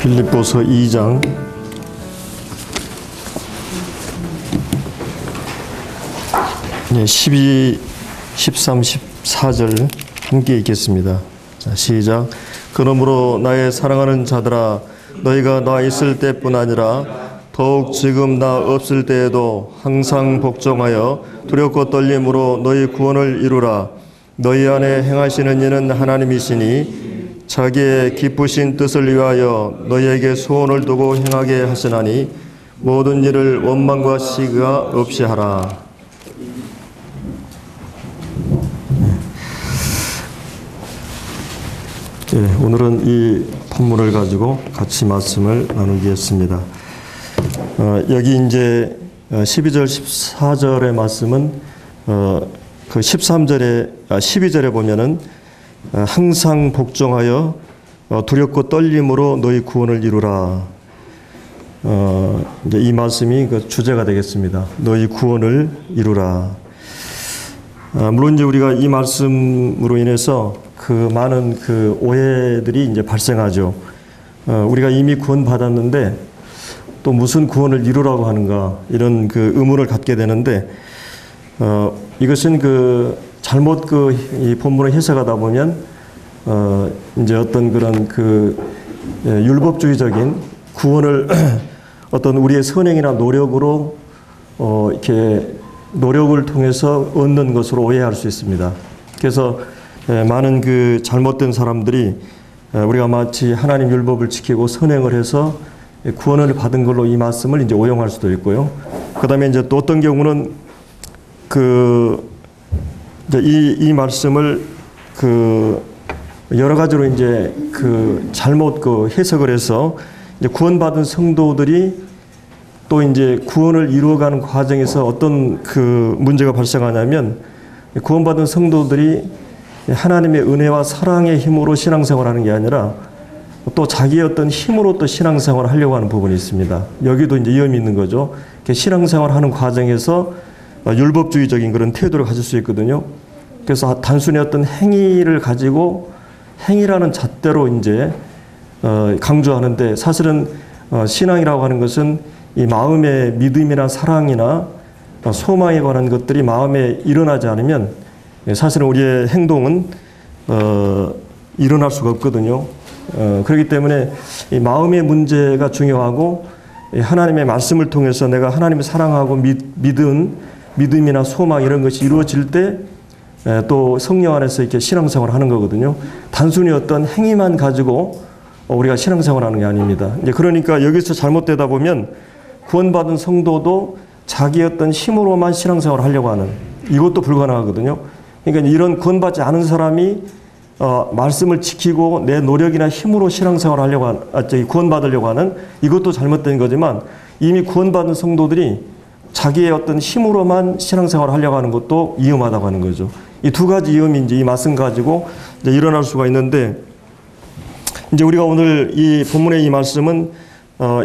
빌립보서 2장 12, 13, 14절 함께 읽겠습니다. 자, 시작. 그러므로 나의 사랑하는 자들아, 너희가 나 있을 때뿐 아니라 더욱 지금 나 없을 때에도 항상 복종하여 두렵고 떨림으로 너희 구원을 이루라. 너희 안에 행하시는 이는 하나님이시니 자기의 기쁘신 뜻을 위하여 너희에게 소원을 두고 행하게 하시나니 모든 일을 원망과 시기가 없이 하라. 오늘은 이 본문을 가지고 같이 말씀을 나누겠습니다. 여기 이제 12절, 14절의 말씀은 그 12절에 보면은 항상 복종하여 두렵고 떨림으로 너희 구원을 이루라. 이제 이 말씀이 그 주제가 되겠습니다. 너희 구원을 이루라. 물론 이제 우리가 이 말씀으로 인해서 그 많은 그 오해들이 이제 발생하죠. 우리가 이미 구원 받았는데 또 무슨 구원을 이루라고 하는가, 이런 그 의문을 갖게 되는데, 이것은 그 잘못 이 본문을 해석하다 보면 이제 어떤 그런 그 율법주의적인 구원을 어떤 우리의 선행이나 노력으로 이렇게 노력을 통해서 얻는 것으로 오해할 수 있습니다. 그래서 많은 그 잘못된 사람들이 우리가 마치 하나님 율법을 지키고 선행을 해서 구원을 받은 걸로 이 말씀을 이제 오용할 수도 있고요. 그다음에 이제 또 어떤 경우는 이 말씀을 여러 가지로 이제 잘못 해석을 해서 이제 구원받은 성도들이 또 이제 구원을 이루어가는 과정에서 어떤 문제가 발생하냐면, 구원받은 성도들이 하나님의 은혜와 사랑의 힘으로 신앙생활하는 게 아니라 또 자기의 어떤 힘으로 또 신앙생활을 하려고 하는 부분이 있습니다. 여기도 이제 위험이 있는 거죠. 신앙생활하는 과정에서 율법주의적인 그런 태도를 가질 수 있거든요. 그래서 단순히 어떤 행위를 가지고 행위라는 잣대로 이제 강조하는데, 사실은 신앙이라고 하는 것은 이 마음의 믿음이나 사랑이나 소망에 관한 것들이 마음에 일어나지 않으면 사실은 우리의 행동은 일어날 수가 없거든요. 그렇기 때문에 이 마음의 문제가 중요하고, 하나님의 말씀을 통해서 내가 하나님을 사랑하고 믿음이나 소망 이런 것이 이루어질 때 또 성령 안에서 이렇게 신앙생활을 하는 거거든요. 단순히 어떤 행위만 가지고 우리가 신앙생활을 하는 게 아닙니다. 이제 그러니까 여기서 잘못되다 보면 구원받은 성도도 자기 어떤 힘으로만 신앙생활을 하려고 하는, 이것도 불가능하거든요. 그러니까 이런 구원받지 않은 사람이 말씀을 지키고 내 노력이나 힘으로 신앙생활을 하려고 구원받으려고 하는, 이것도 잘못된 거지만, 이미 구원받은 성도들이 자기의 어떤 힘으로만 신앙생활을 하려고 하는 것도 위험하다고 하는 거죠. 이 두 가지 위험이 이제 이 말씀 가지고 이제 일어날 수가 있는데, 이제 우리가 오늘 이 본문의 이 말씀은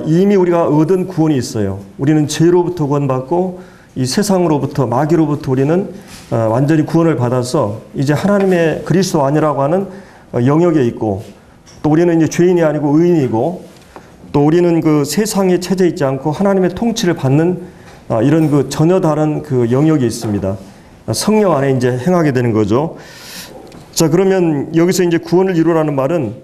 이미 우리가 얻은 구원이 있어요. 우리는 죄로부터 구원받고 이 세상으로부터, 마귀로부터 우리는 완전히 구원을 받아서 이제 하나님의 그리스도 아니라고 하는 영역에 있고, 또 우리는 이제 죄인이 아니고 의인이고, 또 우리는 그 세상에 처져 있지 않고 하나님의 통치를 받는 이런 전혀 다른 영역이 있습니다. 성령 안에 이제 행하게 되는 거죠. 자, 그러면 여기서 이제 구원을 이루라는 말은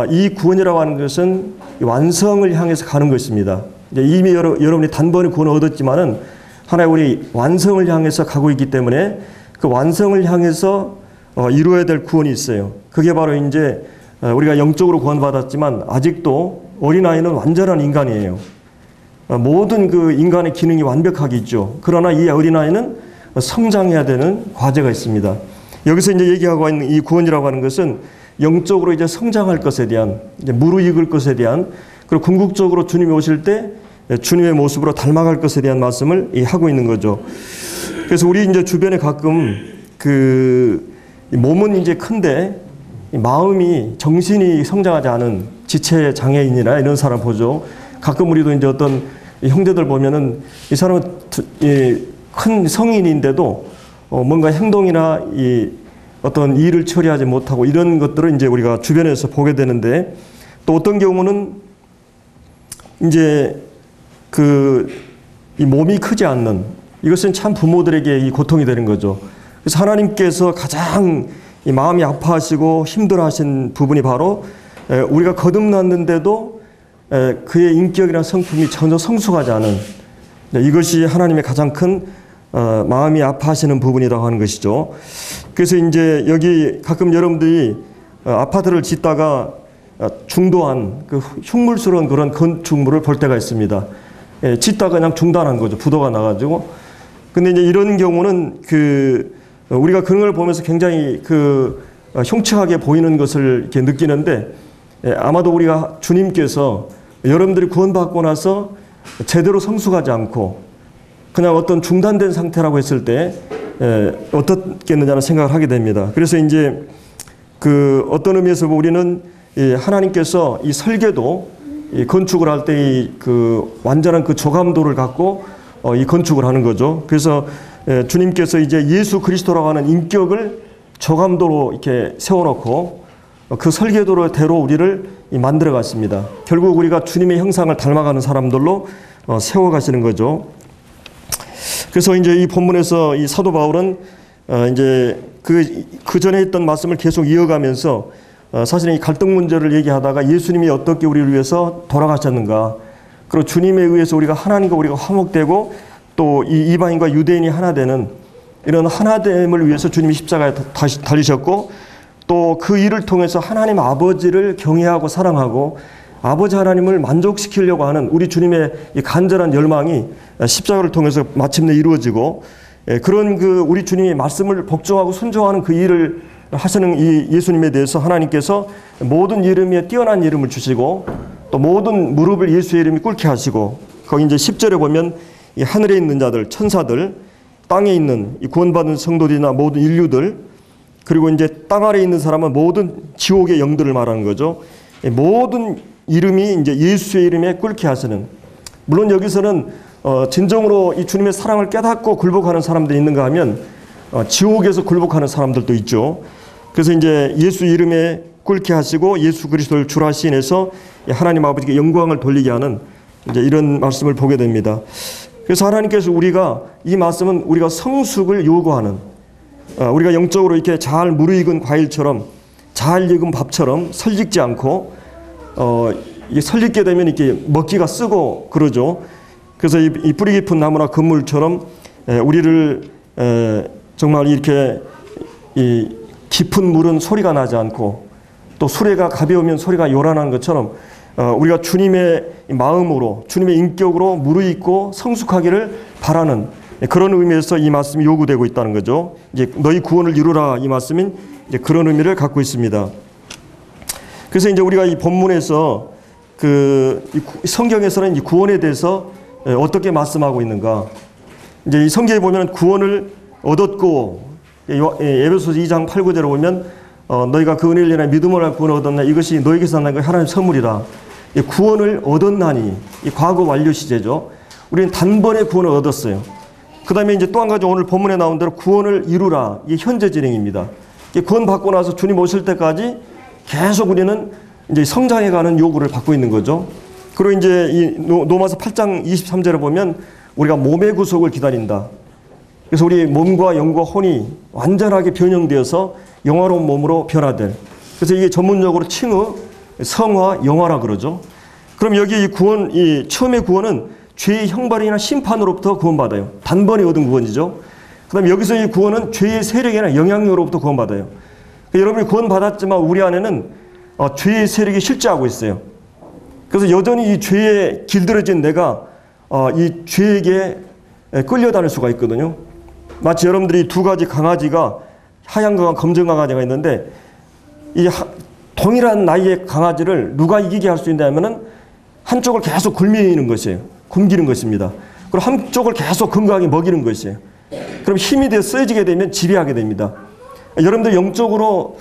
이 구원이라고 하는 것은 완성을 향해서 가는 것입니다. 이제 이미 여러분이 단번에 구원을 얻었지만은 하나의 우리 완성을 향해서 가고 있기 때문에 그 완성을 향해서 이루어야 될 구원이 있어요. 그게 바로 이제 우리가 영적으로 구원받았지만 아직도 어린아이는 완전한 인간이에요. 모든 인간의 기능이 완벽하게 있죠. 그러나 이 어린아이는 성장해야 되는 과제가 있습니다. 여기서 이제 얘기하고 있는 이 구원이라고 하는 것은 영적으로 이제 성장할 것에 대한, 이제 무르익을 것에 대한, 그리고 궁극적으로 주님이 오실 때 주님의 모습으로 닮아갈 것에 대한 말씀을 하고 있는 거죠. 그래서 우리 이제 주변에 가끔 몸은 이제 큰데 마음이, 정신이 성장하지 않은 지체 장애인이나 이런 사람 보죠. 가끔 우리도 이제 어떤 형제들 보면은 이 사람은 큰 성인인데도 뭔가 행동이나 어떤 일을 처리하지 못하고 이런 것들을 이제 우리가 주변에서 보게 되는데, 또 어떤 경우는 이제 이 몸이 크지 않는 이것은 참 부모들에게 이 고통이 되는 거죠. 그래서 하나님께서 가장 이 마음이 아파하시고 힘들어하신 부분이 바로 우리가 거듭났는데도 그의 인격이나 성품이 전혀 성숙하지 않은 이것이 하나님의 가장 큰 마음이 아파하시는 부분이라고 하는 것이죠. 그래서 이제 여기 가끔 여러분들이 아파트를 짓다가 중도한 그 흉물스러운 그런 건축물을 볼 때가 있습니다. 짓다가 그냥 중단한 거죠. 부도가 나가지고. 근데 이제 이런 경우는 우리가 그런 걸 보면서 굉장히 흉측하게 보이는 것을 이렇게 느끼는데 아마도 우리가 주님께서 여러분들이 구원받고 나서 제대로 성숙하지 않고 그냥 어떤 중단된 상태라고 했을 때 어떻겠느냐는 생각을 하게 됩니다. 그래서 이제 어떤 의미에서 우리는 하나님께서 이 설계도 이 건축을 할 때 완전한 조감도를 갖고 이 건축을 하는 거죠. 그래서 주님께서 이제 예수 그리스도라고 하는 인격을 조감도로 이렇게 세워놓고 그 설계도대로 우리를 만들어 갔습니다. 결국 우리가 주님의 형상을 닮아가는 사람들로 세워가시는 거죠. 그래서 이제 이 본문에서 이 사도 바울은 이제 그 전에 했던 말씀을 계속 이어가면서 사실은 이 갈등 문제를 얘기하다가 예수님이 어떻게 우리를 위해서 돌아가셨는가, 그리고 주님에 의해서 하나님과 우리가 화목되고 또 이 이방인과 유대인이 하나 되는 이런 하나됨을 위해서 주님이 십자가에 다시 달리셨고 또 그 일을 통해서 하나님 아버지를 경외하고 사랑하고 아버지 하나님을 만족시키려고 하는 우리 주님의 이 간절한 열망이 십자가를 통해서 마침내 이루어지고 그런 우리 주님의 말씀을 복종하고 순종하는 그 일을 하시는 이 예수님에 대해서 하나님께서 모든 이름에 뛰어난 이름을 주시고 또 모든 무릎을 예수의 이름이 꿇게 하시고 거기 이제 10절에 보면 이 하늘에 있는 자들, 천사들, 땅에 있는 이 구원받은 성도들이나 모든 인류들, 그리고 이제 땅 아래에 있는 사람은 모든 지옥의 영들을 말하는 거죠. 모든 이름이 이제 예수의 이름에 꿇게 하시는, 물론 여기서는 진정으로 이 주님의 사랑을 깨닫고 굴복하는 사람들이 있는가 하면 지옥에서 굴복하는 사람들도 있죠. 그래서 이제 예수 이름에 꿇게 하시고 예수 그리스도를 주라 시인해서 하나님 아버지께 영광을 돌리게 하는 이제 이런 말씀을 보게 됩니다. 그래서 하나님께서 이 말씀은 우리가 성숙을 요구하는, 우리가 영적으로 이렇게 잘 무르익은 과일처럼 잘 익은 밥처럼 설익지 않고 이게 설익게 되면 이렇게 먹기가 쓰고 그러죠. 그래서 이 뿌리 깊은 나무나 건물처럼 우리를 정말 이렇게 이 깊은 물은 소리가 나지 않고 또 수레가 가벼우면 소리가 요란한 것처럼 우리가 주님의 마음으로 주님의 인격으로 무르익고 성숙하기를 바라는 그런 의미에서 이 말씀이 요구되고 있다는 거죠. 이제 너희 구원을 이루라 이 말씀인 이제 그런 의미를 갖고 있습니다. 그래서 이제 우리가 이 본문에서 이 성경에서는 이 구원에 대해서 어떻게 말씀하고 있는가? 이제 이 성경에 보면 구원을 얻었고 에베소서 2장 8, 9절에 보면 너희가 그 은혜를 인하여 믿음으로 구원을 얻었나 이것이 너희에게서 난 하나님의 선물이라. 구원을 얻었나니 이 과거 완료 시제죠. 우리는 단번에 구원을 얻었어요. 그 다음에 이제 또 한 가지 오늘 본문에 나온 대로 구원을 이루라. 이게 현재 진행입니다. 구원 받고 나서 주님 오실 때까지 계속 우리는 이제 성장해가는 요구를 받고 있는 거죠. 그리고 이제 이 로마서 8장 23절에 보면 우리가 몸의 구속을 기다린다. 그래서 우리 몸과 영과 혼이 완전하게 변형되어서 영화로운 몸으로 변화될. 그래서 이게 전문적으로 칭의, 성화, 영화라 그러죠. 그럼 여기 이 처음의 구원은 죄의 형벌이나 심판으로부터 구원받아요. 단번에 얻은 구원이죠. 그 다음에 여기서 이 구원은 죄의 세력이나 영향력으로부터 구원받아요. 그러니까 여러분이 구원받았지만 우리 안에는 죄의 세력이 실제하고 있어요. 그래서 여전히 이 죄에 길들여진 내가 이 죄에게 끌려다닐 수가 있거든요. 마치 여러분들이 두 가지 강아지가 하얀 강아지, 검정 강아지가 있는데 이 동일한 나이의 강아지를 누가 이기게 할 수 있냐면은 한쪽을 계속 굶기는 것이에요. 굶기는 것입니다. 그리고 한쪽을 계속 건강하게 먹이는 것이에요. 그럼 힘이 돼 세지게 되면 지배하게 됩니다. 여러분들 영적으로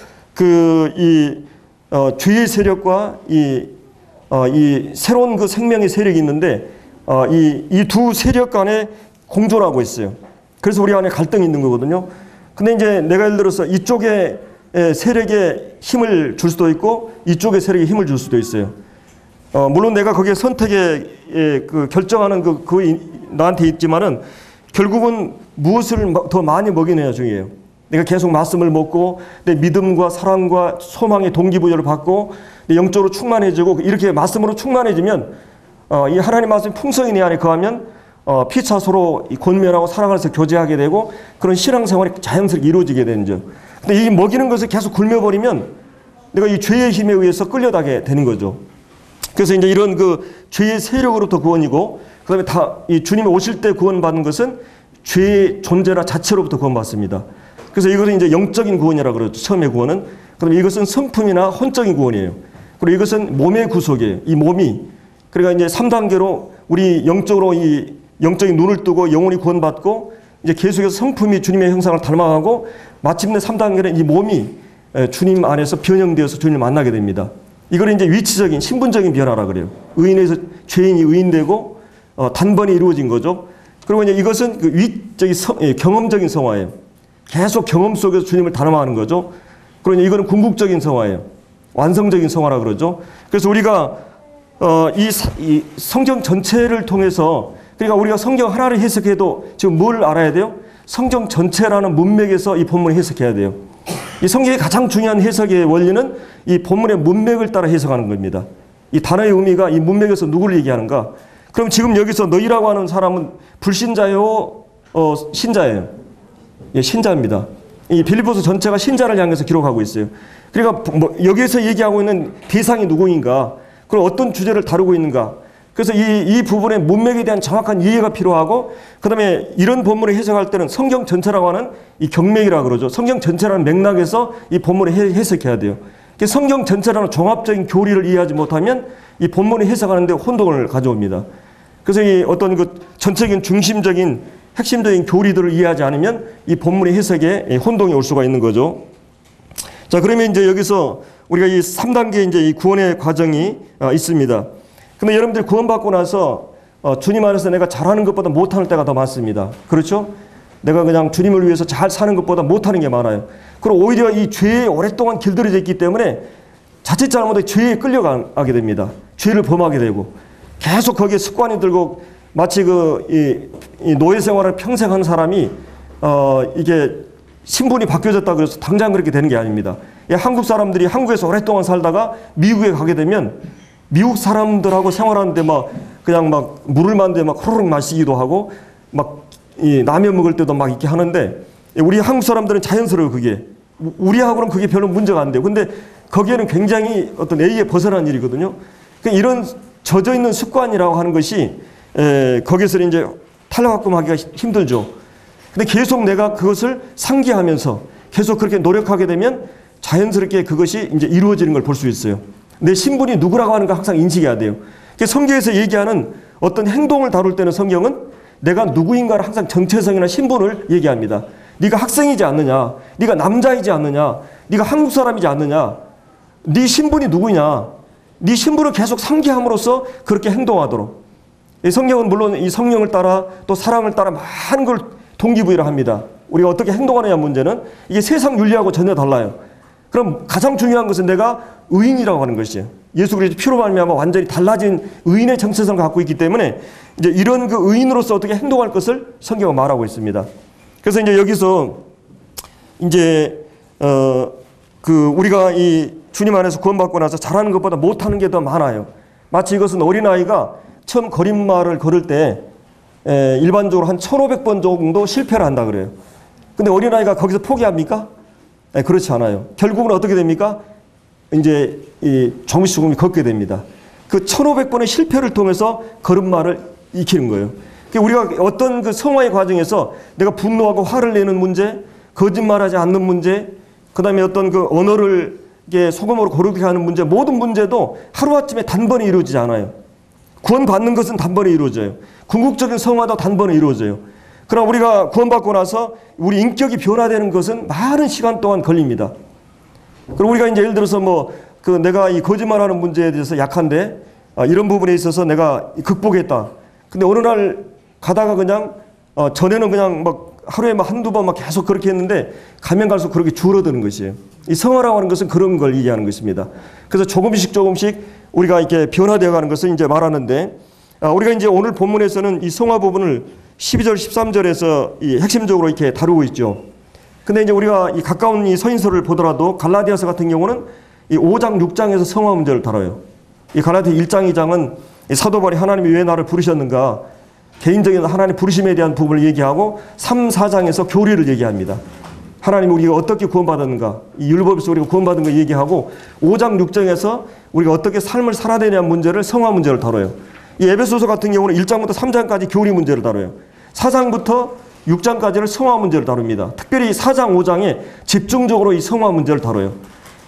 죄의 세력과 이 새로운 그 생명의 세력이 있는데 이 두 세력 간에 공존하고 있어요. 그래서 우리 안에 갈등이 있는 거거든요. 근데 이제 내가 예를 들어서 이쪽에 세력에 힘을 줄 수도 있고 이쪽에 세력에 힘을 줄 수도 있어요. 물론 내가 거기에 선택에 그 결정하는 나한테 있지만은 결국은 무엇을 더 많이 먹이느냐 중요해요. 내가 계속 말씀을 먹고 내 믿음과 사랑과 소망의 동기부여를 받고 영적으로 충만해지고 이렇게 말씀으로 충만해지면 이 하나님 말씀이 풍성히 내 안에 거하면 피차 서로 권면하고 사랑하면서 교제하게 되고 그런 신앙생활이 자연스럽게 이루어지게 되는 점. 근데 이 먹이는 것을 계속 굶어버리면 내가 이 죄의 힘에 의해서 끌려다게 되는 거죠. 그래서 이제 이런 그 죄의 세력으로부터 구원이고 그다음에 이 주님이 오실 때 구원받는 것은 죄의 존재나 자체로부터 구원받습니다. 그래서 이것은 이제 영적인 구원이라고 그러죠. 처음에 구원은. 그다음에 이것은 성품이나 혼적인 구원이에요. 그리고 이것은 몸의 구속이에요. 이 몸이. 그러니까 이제 3단계로 우리 영적으로 이 영적인 눈을 뜨고 영혼이 구원받고 이제 계속해서 성품이 주님의 형상을 닮아가고 마침내 3단계는 이 몸이 주님 안에서 변형되어서 주님을 만나게 됩니다. 이걸 이제 위치적인 신분적인 변화라 그래요. 의인에서 죄인이 의인되고 단번에 이루어진 거죠. 그리고 이제 이것은 그 경험적인 성화예요. 계속 경험 속에서 주님을 닮아가는 거죠. 그러니 이거는 궁극적인 성화예요. 완성적인 성화라 그러죠. 그래서 우리가 이 성경 전체를 통해서 그러니까 우리가 성경 하나를 해석해도 지금 뭘 알아야 돼요? 성경 전체라는 문맥에서 이 본문을 해석해야 돼요. 이 성경의 가장 중요한 해석의 원리는 이 본문의 문맥을 따라 해석하는 겁니다. 이 단어의 의미가 이 문맥에서 누구를 얘기하는가? 그럼 지금 여기서 너희라고 하는 사람은 불신자요, 신자예요? 예, 신자입니다. 이 빌립보서 전체가 신자를 향해서 기록하고 있어요. 그러니까 여기에서 얘기하고 있는 대상이 누구인가? 그리고 어떤 주제를 다루고 있는가? 그래서 이 부분의 문맥에 대한 정확한 이해가 필요하고 그 다음에 이런 본문을 해석할 때는 성경 전체라고 하는 이 경맥이라고 그러죠. 성경 전체라는 맥락에서 이 본문을 해석해야 돼요. 성경 전체라는 종합적인 교리를 이해하지 못하면 이 본문을 해석하는 데 혼동을 가져옵니다. 그래서 이 어떤 그 전체적인 중심적인 핵심적인 교리들을 이해하지 않으면 이 본문의 해석에 혼동이 올 수가 있는 거죠. 자, 그러면 이제 여기서 우리가 이 3단계 이제 이 구원의 과정이 있습니다. 근데 여러분들이 구원받고 나서 주님 안에서 내가 잘하는 것보다 못하는 때가 더 많습니다. 그렇죠? 내가 그냥 주님을 위해서 잘 사는 것보다 못하는 게 많아요. 그리고 오히려 이 죄에 오랫동안 길들여져 있기 때문에 자칫 잘못해 죄에 끌려가게 됩니다. 죄를 범하게 되고 계속 거기에 습관이 들고 마치 이 노예 생활을 평생 한 사람이 이게 신분이 바뀌어졌다 그래서 당장 그렇게 되는 게 아닙니다. 한국 사람들이 한국에서 오랫동안 살다가 미국에 가게 되면 미국 사람들하고 생활하는데 그냥 물을 마는데 호로록 마시기도 하고 이 라면 먹을 때도 이렇게 하는데 우리 한국 사람들은 자연스러워 그게. 우리하고는 그게 별로 문제가 안 돼요. 근데 거기에는 굉장히 어떤 A에 벗어난 일이거든요. 그러니까 이런 젖어 있는 습관이라고 하는 것이 거기서 이제 탈락하기가 힘들죠. 근데 계속 내가 그것을 상기하면서 계속 그렇게 노력하게 되면 자연스럽게 그것이 이제 이루어지는 걸 볼 수 있어요. 내 신분이 누구라고 하는 걸 항상 인식해야 돼요. 성경에서 얘기하는 어떤 행동을 다룰 때는 성경은 내가 누구인가를 항상 정체성이나 신분을 얘기합니다. 네가 학생이지 않느냐, 네가 남자이지 않느냐, 네가 한국 사람이지 않느냐, 네 신분이 누구냐, 네 신분을 계속 상기함으로써 그렇게 행동하도록. 성경은 물론 이 성령을 따라 또 사랑을 따라 많은 걸 동기부여를 합니다. 우리가 어떻게 행동하느냐 문제는 이게 세상 윤리하고 전혀 달라요. 그럼 가장 중요한 것은 내가 의인이라고 하는 것이에요. 예수 그리스도 피로 말미암아 완전히 달라진 의인의 정체성을 갖고 있기 때문에 이제 이런 그 의인으로서 어떻게 행동할 것을 성경은 말하고 있습니다. 그래서 이제 여기서 이제 우리가 이 주님 안에서 구원받고 나서 잘하는 것보다 못하는 게 더 많아요. 마치 이것은 어린아이가 처음 걸음마를 걸을 때 일반적으로 한 1,500번 정도 실패를 한다 그래요. 근데 어린아이가 거기서 포기합니까? 그렇지 않아요. 결국은 어떻게 됩니까? 이제 조금씩 조금씩 걷게 됩니다. 그 1,500번의 실패를 통해서 걸음마를 익히는 거예요. 우리가 어떤 그 성화의 과정에서 내가 분노하고 화를 내는 문제, 거짓말하지 않는 문제, 그 다음에 어떤 그 언어를 소금으로 고르게 하는 문제, 모든 문제도 하루아침에 단번에 이루어지지 않아요. 구원받는 것은 단번에 이루어져요. 궁극적인 성화도 단번에 이루어져요. 그러나 우리가 구원받고 나서 우리 인격이 변화되는 것은 많은 시간 동안 걸립니다. 그리고 우리가 이제 예를 들어서 내가 이 거짓말하는 문제에 대해서 약한데 이런 부분에 있어서 내가 극복했다. 근데 어느 날 가다가 그냥 전에는 그냥 하루에 막 한두 번 막 계속 그렇게 했는데 가면 갈수록 그렇게 줄어드는 것이에요. 이 성화라고 하는 것은 그런 걸 얘기하는 것입니다. 그래서 조금씩 우리가 이렇게 변화되어 가는 것을 이제 말하는데, 우리가 이제 오늘 본문에서는 이 성화 부분을 12절, 13절에서 이 핵심적으로 이렇게 다루고 있죠. 근데 이제 우리가 이 가까운 이 서신서를 보더라도 갈라디아서 같은 경우는 이 5장, 6장에서 성화 문제를 다뤄요. 이 갈라디아 1장, 2장은 이 사도 바울이 하나님이 왜 나를 부르셨는가, 개인적인 하나님 부르심에 대한 부분을 얘기하고 3, 4장에서 교리를 얘기합니다. 하나님 우리가 어떻게 구원받았는가, 이 율법에서 우리가 구원받은 거 얘기하고 5장, 6장에서 우리가 어떻게 삶을 살아야 되냐는 문제를, 성화 문제를 다뤄요. 이 에베소서 같은 경우는 1장부터 3장까지 교리 문제를 다뤄요. 4장부터 6장까지를 성화 문제를 다룹니다. 특별히 4장, 5장에 집중적으로 이 성화 문제를 다뤄요.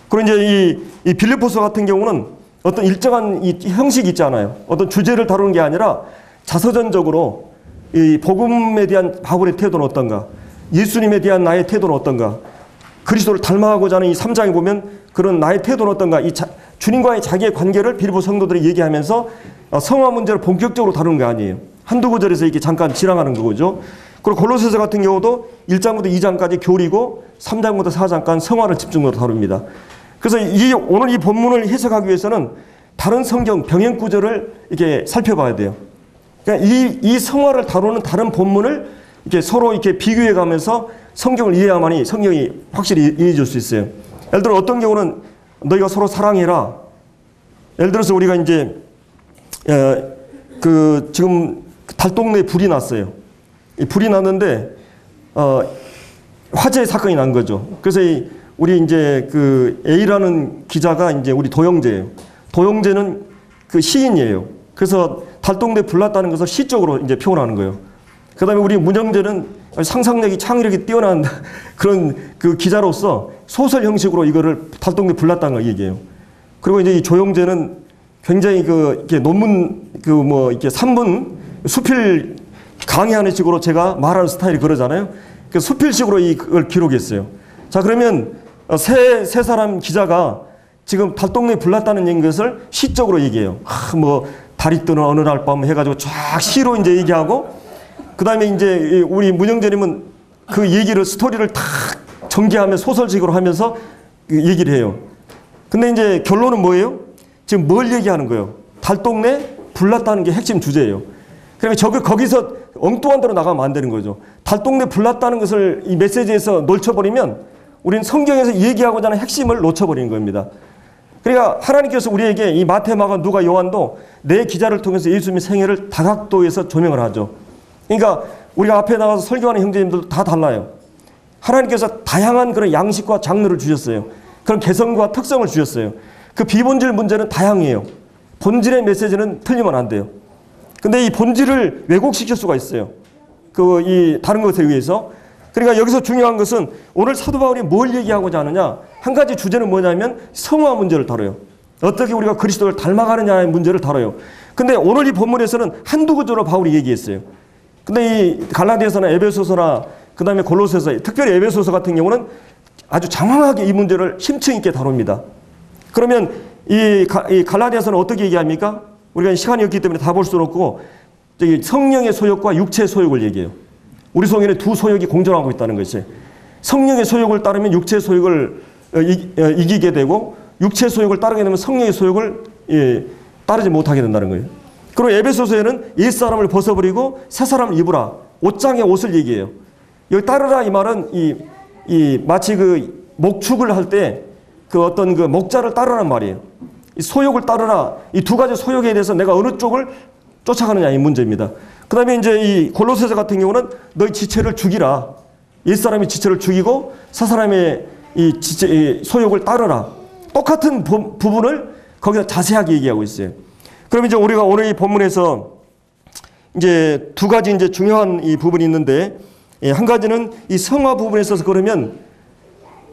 그리고 이제 이 빌립보서 같은 경우는 어떤 일정한 이 형식이 있잖아요. 어떤 주제를 다루는 게 아니라 자서전적으로 이 복음에 대한 바울의 태도는 어떤가, 예수님에 대한 나의 태도는 어떤가, 그리스도를 닮아가고자 하는 이 3장에 보면 그런 나의 태도는 어떤가, 주님과의 자기의 관계를 빌립보 성도들이 얘기하면서 성화 문제를 본격적으로 다루는 게 아니에요. 한두 구절에서 이렇게 잠깐 지나가는 거죠. 그리고 골로새서 같은 경우도 1장부터 2장까지 교리고 3장부터 4장까지 성화를 집중적으로 다룹니다. 그래서 오늘 이 본문을 해석하기 위해서는 다른 성경 병행 구절을 이렇게 살펴봐야 돼요. 그러니까 이 성화를 다루는 다른 본문을 이렇게 서로 이렇게 비교해 가면서 성경을 이해해야만이 성경이 확실히 이해해 줄 수 있어요. 예를 들어 어떤 경우는 너희가 서로 사랑해라. 예를 들어서 우리가 이제 지금 달동네에 불이 났어요. 이 불이 났는데 화재 사건이 난 거죠. 그래서 우리 이제 그 A라는 기자가 이제 우리 도영재예요. 도영재는 그 시인이에요. 그래서 달동네 불 났다는 것을 시적으로 이제 표현하는 거예요. 그다음에 우리 문영재는 상상력이 창의력이 뛰어난 그런 그 기자로서 소설 형식으로 이거를 달동네 불 났다는 걸 얘기해요. 그리고 이제 이 조영재는 굉장히 이렇게 논문 이렇게 3분 수필 강의하는 식으로 제가 말하는 스타일이 그러잖아요. 그 수필식으로 이걸 기록했어요. 자, 그러면 세 사람 기자가 지금 달동네에 불났다는 것을 시적으로 얘기해요. 달이 뜨는 어느 날 밤 해가지고 쫙 시로 이제 얘기하고, 그 다음에 이제 우리 문영재님은 그 얘기를, 스토리를 탁 전개하며 소설식으로 하면서 얘기를 해요. 근데 이제 결론은 뭐예요? 지금 뭘 얘기하는 거예요? 달동네 불났다는 게 핵심 주제예요. 그러니까 거기서 엉뚱한 데로 나가면 안 되는 거죠. 달동네 불났다는 것을 이 메시지에서 놓쳐버리면 우리는 성경에서 얘기하고자 하는 핵심을 놓쳐버리는 겁니다. 그러니까 하나님께서 우리에게 이 마태, 마가, 누가, 요한도 내 기자를 통해서 예수님의 생애를 다각도에서 조명을 하죠. 그러니까 우리가 앞에 나가서 설교하는 형제님들도 다 달라요. 하나님께서 다양한 그런 양식과 장르를 주셨어요. 그런 개성과 특성을 주셨어요. 그 비본질 문제는 다양해요. 본질의 메시지는 틀리면 안 돼요. 근데 이 본질을 왜곡시킬 수가 있어요. 다른 것에 의해서. 그러니까 여기서 중요한 것은 오늘 사도 바울이 뭘 얘기하고자 하느냐. 한 가지 주제는 뭐냐면 성화 문제를 다뤄요. 어떻게 우리가 그리스도를 닮아가느냐의 문제를 다뤄요. 근데 오늘 이 본문에서는 한두 구절로 바울이 얘기했어요. 근데 이 갈라디아서나 에베소서나 그 다음에 골로새서, 특별히 에베소서 같은 경우는 아주 장황하게 이 문제를 심층 있게 다룹니다. 그러면 이 갈라디아서는 어떻게 얘기합니까? 우리가 시간이 없기 때문에 다 볼 수는 없고 성령의 소욕과 육체의 소욕을 얘기해요. 우리 속에는 두 소욕이 공존하고 있다는 것이, 성령의 소욕을 따르면 육체의 소욕을 이기게 되고 육체의 소욕을 따르게 되면 성령의 소욕을 따르지 못하게 된다는 거예요. 그리고 에베소서에는 옛사람을 벗어버리고 새사람을 입으라. 옷장의 옷을 얘기해요. 여기 따르라 이 말은 마치 그 목축을 할 때 그 어떤 그 목자를 따르라는 말이에요. 이 소욕을 따르라. 이 두 가지 소욕에 대해서 내가 어느 쪽을 쫓아가느냐 이 문제입니다. 그 다음에 이제 이 골로새서 같은 경우는 너희 지체를 죽이라. 옛사람이 지체를 죽이고 새사람의 이 소욕을 따르라. 똑같은 부분을 거기서 자세하게 얘기하고 있어요. 그럼 이제 우리가 오늘 이 본문에서 이제 두 가지 이제 중요한 이 부분이 있는데, 한 가지는 이 성화 부분에 있어서 그러면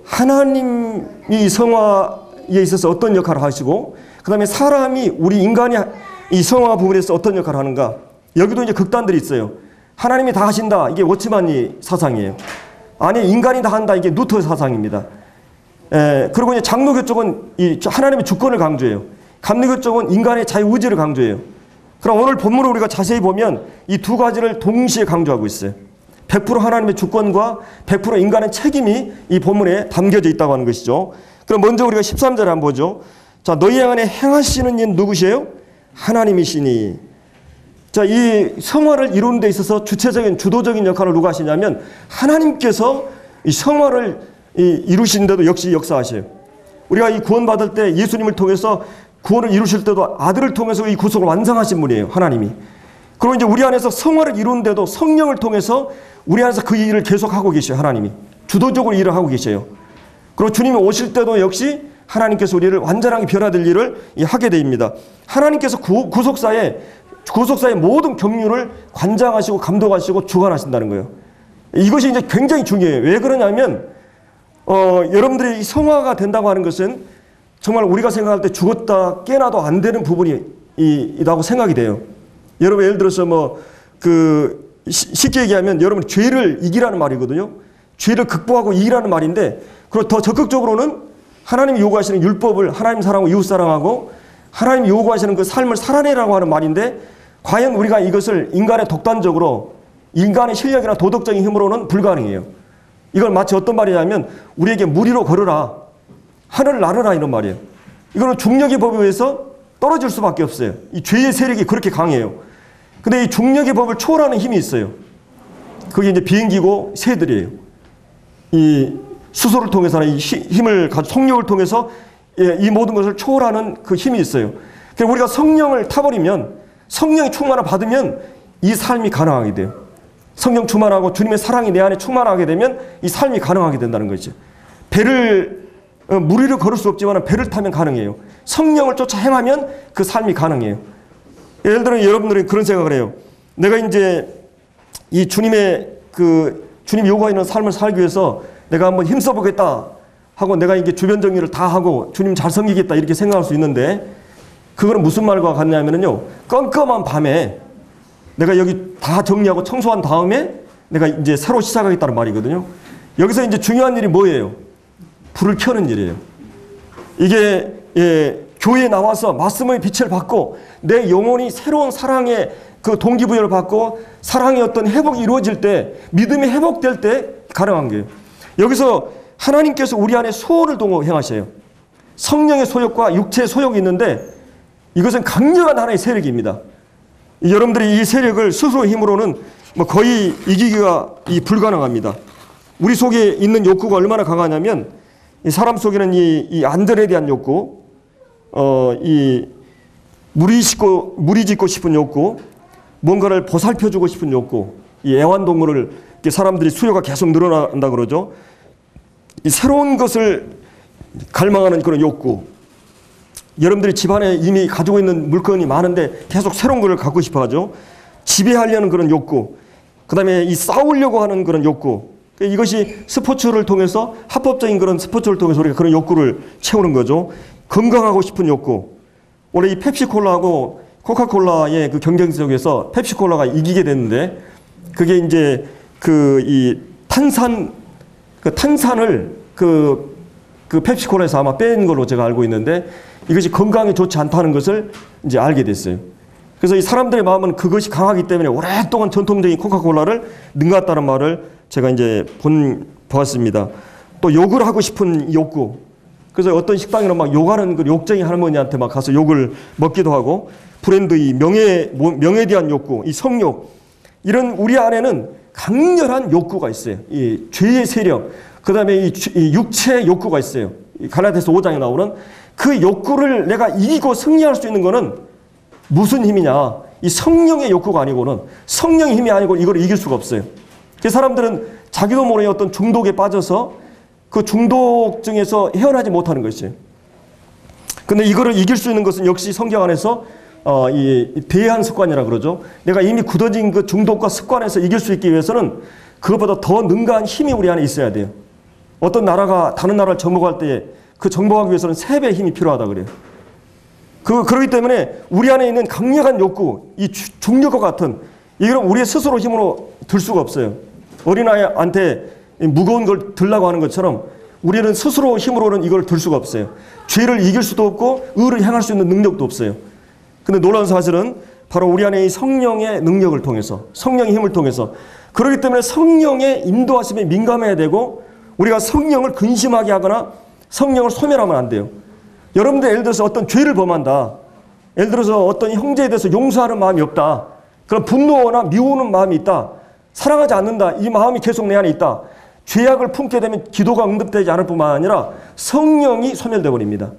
하나님이 성화에 있어서 어떤 역할을 하시고, 그 다음에 사람이 우리 인간이 이 성화 부분에서 어떤 역할을 하는가. 여기도 이제 극단들이 있어요. 하나님이 다 하신다. 이게 워치만이 사상이에요. 아니 인간이 다 한다. 이게 누터 사상입니다. 그리고 이제 장로교 쪽은 이 하나님의 주권을 강조해요. 감리교 쪽은 인간의 자유의지를 강조해요. 그럼 오늘 본문을 우리가 자세히 보면 이 두 가지를 동시에 강조하고 있어요. 100% 하나님의 주권과 100% 인간의 책임이 이 본문에 담겨져 있다고 하는 것이죠. 그럼 먼저 우리가 13절에 한번 보죠. 자, 너희 안에 행하시는 이는 누구시에요? 하나님이시니. 자, 이 성화를 이루는 데 있어서 주체적인 주도적인 역할을 누가 하시냐면 하나님께서 이 성화를 이루시는데도 역시 역사하셔요. 우리가 이 구원받을 때 예수님을 통해서 구원을 이루실 때도 아들을 통해서 이 구속을 완성하신 분이에요. 하나님이. 그리고 이제 우리 안에서 성화를 이루는데도 성령을 통해서 우리 안에서 그 일을 계속하고 계셔요. 하나님이. 주도적으로 일을 하고 계셔요. 그리고 주님이 오실 때도 역시 하나님께서 우리를 완전하게 변화될 일을 하게 됩니다. 하나님께서 구속사의 모든 경륜을 관장하시고 감독하시고 주관하신다는 거예요. 이것이 이제 굉장히 중요해요. 왜 그러냐면 여러분들이 이 성화가 된다고 하는 것은 정말 우리가 생각할 때 죽었다 깨나도 안 되는 부분이 있다고 생각이 돼요. 여러분 예를 들어서 쉽게 얘기하면 여러분 죄를 이기라는 말이거든요. 죄를 극복하고 이기라는 말인데 그리고 더 적극적으로는 하나님이 요구하시는 율법을 하나님 사랑하고 이웃 사랑하고 하나님이 요구하시는 그 삶을 살아내라고 하는 말인데 과연 우리가 이것을 인간의 독단적으로 인간의 실력이나 도덕적인 힘으로는 불가능해요. 이걸 마치 어떤 말이냐면 우리에게 무리로 걸으라. 하늘을 나르라 이런 말이에요. 이거는 중력의 법에 의해서 떨어질 수밖에 없어요. 이 죄의 세력이 그렇게 강해요. 근데 이 중력의 법을 초월하는 힘이 있어요. 그게 이제 비행기고 새들이에요. 이 수소를 통해서나 이 힘을 가지고 성령을 통해서 이 모든 것을 초월하는 그 힘이 있어요. 그래서 우리가 성령을 타버리면 성령의 충만을 받으면 이 삶이 가능하게 돼요. 성령 충만하고 주님의 사랑이 내 안에 충만하게 되면 이 삶이 가능하게 된다는 거죠. 무리를 걸을 수 없지만 배를 타면 가능해요. 성령을 쫓아 행하면 그 삶이 가능해요. 예를 들어 여러분들이 그런 생각을 해요. 내가 이제 이 주님이 요구하는 삶을 살기 위해서 내가 한번 힘써보겠다 하고 내가 이게 주변 정리를 다 하고 주님 잘 섬기겠다 이렇게 생각할 수 있는데 그거는 무슨 말과 같냐면요. 껌껌한 밤에 내가 여기 다 정리하고 청소한 다음에 내가 이제 새로 시작하겠다는 말이거든요. 여기서 이제 중요한 일이 뭐예요? 불을 켜는 일이에요. 이게 교회에 나와서 말씀의 빛을 받고 내 영혼이 새로운 사랑의 그 동기부여를 받고 사랑의 어떤 회복이 이루어질 때 믿음이 회복될 때 가능한 거예요. 여기서 하나님께서 우리 안에 소원을 동호 행하셔요. 성령의 소욕과 육체의 소욕이 있는데 이것은 강력한 하나의 세력입니다. 여러분들이 이 세력을 스스로의 힘으로는 거의 이기기가 불가능합니다. 우리 속에 있는 욕구가 얼마나 강하냐면 이 사람 속에는 이 안전에 대한 욕구, 이 무리 짓고 싶은 욕구, 뭔가를 보살펴주고 싶은 욕구, 이 애완동물을 사람들이 수요가 계속 늘어난다 그러죠. 이 새로운 것을 갈망하는 그런 욕구. 여러분들이 집안에 이미 가지고 있는 물건이 많은데 계속 새로운 걸 갖고 싶어 하죠. 지배하려는 그런 욕구. 그 다음에 이 싸우려고 하는 그런 욕구. 이것이 스포츠를 통해서 합법적인 그런 스포츠를 통해서 우리가 그런 욕구를 채우는 거죠. 건강하고 싶은 욕구. 원래 이 펩시콜라하고 코카콜라의 그 경쟁 속에서 펩시콜라가 이기게 됐는데 그게 이제 이 탄산을 그 펩시콜라에서 아마 뺀 걸로 제가 알고 있는데 이것이 건강에 좋지 않다는 것을 이제 알게 됐어요. 그래서 이 사람들의 마음은 그것이 강하기 때문에 오랫동안 전통적인 코카콜라를 능가했다는 말을 제가 이제 보았습니다. 또 욕을 하고 싶은 욕구. 그래서 어떤 식당에는 막 욕하는 그 욕쟁이 할머니한테 막 가서 욕을 먹기도 하고 브랜드의 명예에 대한 욕구, 이 성욕. 이런 우리 안에는 강렬한 욕구가 있어요. 이 죄의 세력. 그 다음에 이 육체의 욕구가 있어요. 갈라디아서 5장에 나오는 그 욕구를 내가 이기고 승리할 수 있는 거는 무슨 힘이냐? 이 성령의 욕구가 아니고는 성령의 힘이 아니고 이걸 이길 수가 없어요. 그 사람들은 자기도 모르게 어떤 중독에 빠져서 그 중독증에서 헤어나지 못하는 것이에요. 근데 이거를 이길 수 있는 것은 역시 성경 안에서 이 대한 습관이라 그러죠. 내가 이미 굳어진 그 중독과 습관에서 이길 수 있기 위해서는 그것보다 더 능가한 힘이 우리 안에 있어야 돼요. 어떤 나라가 다른 나라를 정복할 때 그 정복하기 위해서는 3배의 힘이 필요하다 그래요. 그렇기 때문에 우리 안에 있는 강력한 욕구, 이 중력과 같은 이걸 우리의 스스로 힘으로 들 수가 없어요. 어린아이한테 무거운 걸 들라고 하는 것처럼 우리는 스스로 힘으로는 이걸 들 수가 없어요. 죄를 이길 수도 없고 의를 행할 수 있는 능력도 없어요. 근데 놀라운 사실은 바로 우리 안에 이 성령의 능력을 통해서 성령의 힘을 통해서 그렇기 때문에 성령의 인도하심에 민감해야 되고 우리가 성령을 근심하게 하거나 성령을 소멸하면 안 돼요. 여러분들 예를 들어서 어떤 죄를 범한다. 예를 들어서 어떤 형제에 대해서 용서하는 마음이 없다. 그런 분노나 미우는 마음이 있다. 사랑하지 않는다. 이 마음이 계속 내 안에 있다. 죄악을 품게 되면 기도가 응답되지 않을 뿐만 아니라 성령이 소멸되어 버립니다.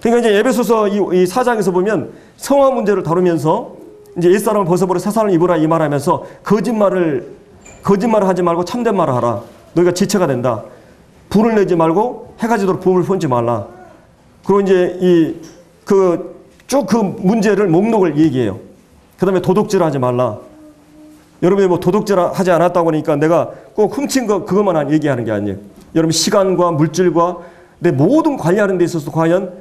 그러니까 이제 에베소서 이 4장에서 보면 성화 문제를 다루면서 이제 옛사람을 벗어버려 새 사람을 입으라 이 말하면서 거짓말을 하지 말고 참된 말을 하라. 너희가 지체가 된다. 분을 내지 말고 해가 지도록 붐을 펀지 말라. 그리고 이제 쭉 그 문제를 목록을 얘기해요. 그 다음에 도둑질 하지 말라. 여러분이 뭐 도둑질 하지 않았다고 하니까 내가 꼭 훔친 거 그것만 얘기하는 게 아니에요. 여러분 시간과 물질과 내 모든 관리하는 데 있어서 과연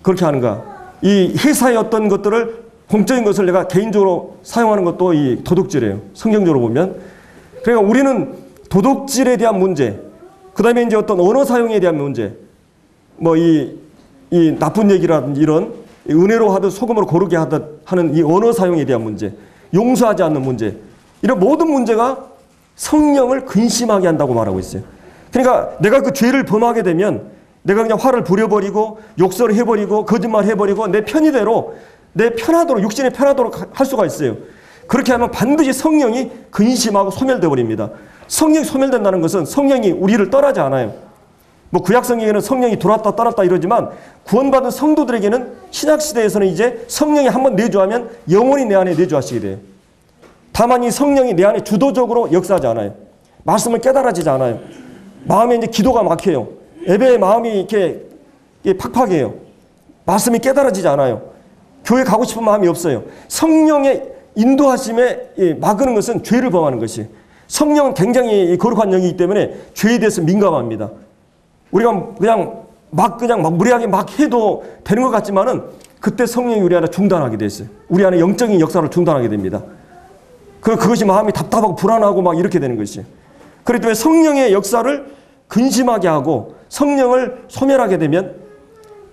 그렇게 하는가. 이 회사의 어떤 것들을 공적인 것을 내가 개인적으로 사용하는 것도 이 도둑질이에요. 성경적으로 보면. 그러니까 우리는 도둑질에 대한 문제, 그 다음에 이제 어떤 언어 사용에 대한 문제, 뭐 이 나쁜 얘기라든지 이런 은혜로 하듯 소금으로 고르게 하듯 하는 이 언어 사용에 대한 문제, 용서하지 않는 문제, 이런 모든 문제가 성령을 근심하게 한다고 말하고 있어요. 그러니까 내가 그 죄를 범하게 되면 내가 그냥 화를 부려버리고 욕설을 해버리고 거짓말 해버리고 내 편의대로 내 편하도록 육신에 편하도록 할 수가 있어요. 그렇게 하면 반드시 성령이 근심하고 소멸되어 버립니다. 성령이 소멸된다는 것은 성령이 우리를 떠나지 않아요. 뭐 구약성경에는 성령이 돌았다 떠났다 이러지만 구원받은 성도들에게는 신약시대에서는 이제 성령이 한번 내주하면 영원히 내 안에 내주하시게 돼요. 다만 이 성령이 내 안에 주도적으로 역사하지 않아요. 말씀을 깨달아지지 않아요. 마음에 이제 기도가 막혀요. 예배의 마음이 이렇게 팍팍해요. 말씀이 깨달아지지 않아요. 교회 가고 싶은 마음이 없어요. 성령의 인도하심에 막는 것은 죄를 범하는 것이. 성령은 굉장히 거룩한 영이기 때문에 죄에 대해서 민감합니다. 우리가 그냥 무리하게 막 해도 되는 것 같지만은 그때 성령이 우리 안에 중단하게 돼 있어요. 우리 안에 영적인 역사를 중단하게 됩니다. 그것이 마음이 답답하고 불안하고 막 이렇게 되는 것이에요. 그렇기 때문에 성령의 역사를 근심하게 하고 성령을 소멸하게 되면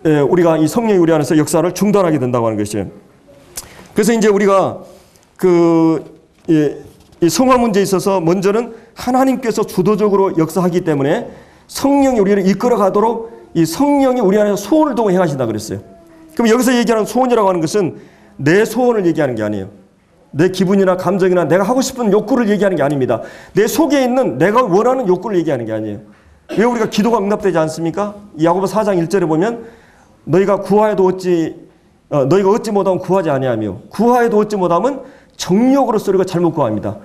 우리가 이 성령이 우리 안에서 역사를 중단하게 된다고 하는 것이에요. 그래서 이제 우리가 이 성화 문제에 있어서 먼저는 하나님께서 주도적으로 역사하기 때문에 성령이 우리를 이끌어 가도록 이 성령이 우리 안에서 소원을 두고 행하신다 그랬어요. 그럼 여기서 얘기하는 소원이라고 하는 것은 내 소원을 얘기하는 게 아니에요. 내 기분이나 감정이나 내가 하고 싶은 욕구를 얘기하는 게 아닙니다. 내 속에 있는 내가 원하는 욕구를 얘기하는 게 아니에요. 왜 우리가 기도가 응답되지 않습니까? 야고보서 4장 1절에 보면 너희가 얻지 못하면 구하지 아니하며 구하여도 얻지 못하면 정욕으로서 우리가 잘못 구합니다.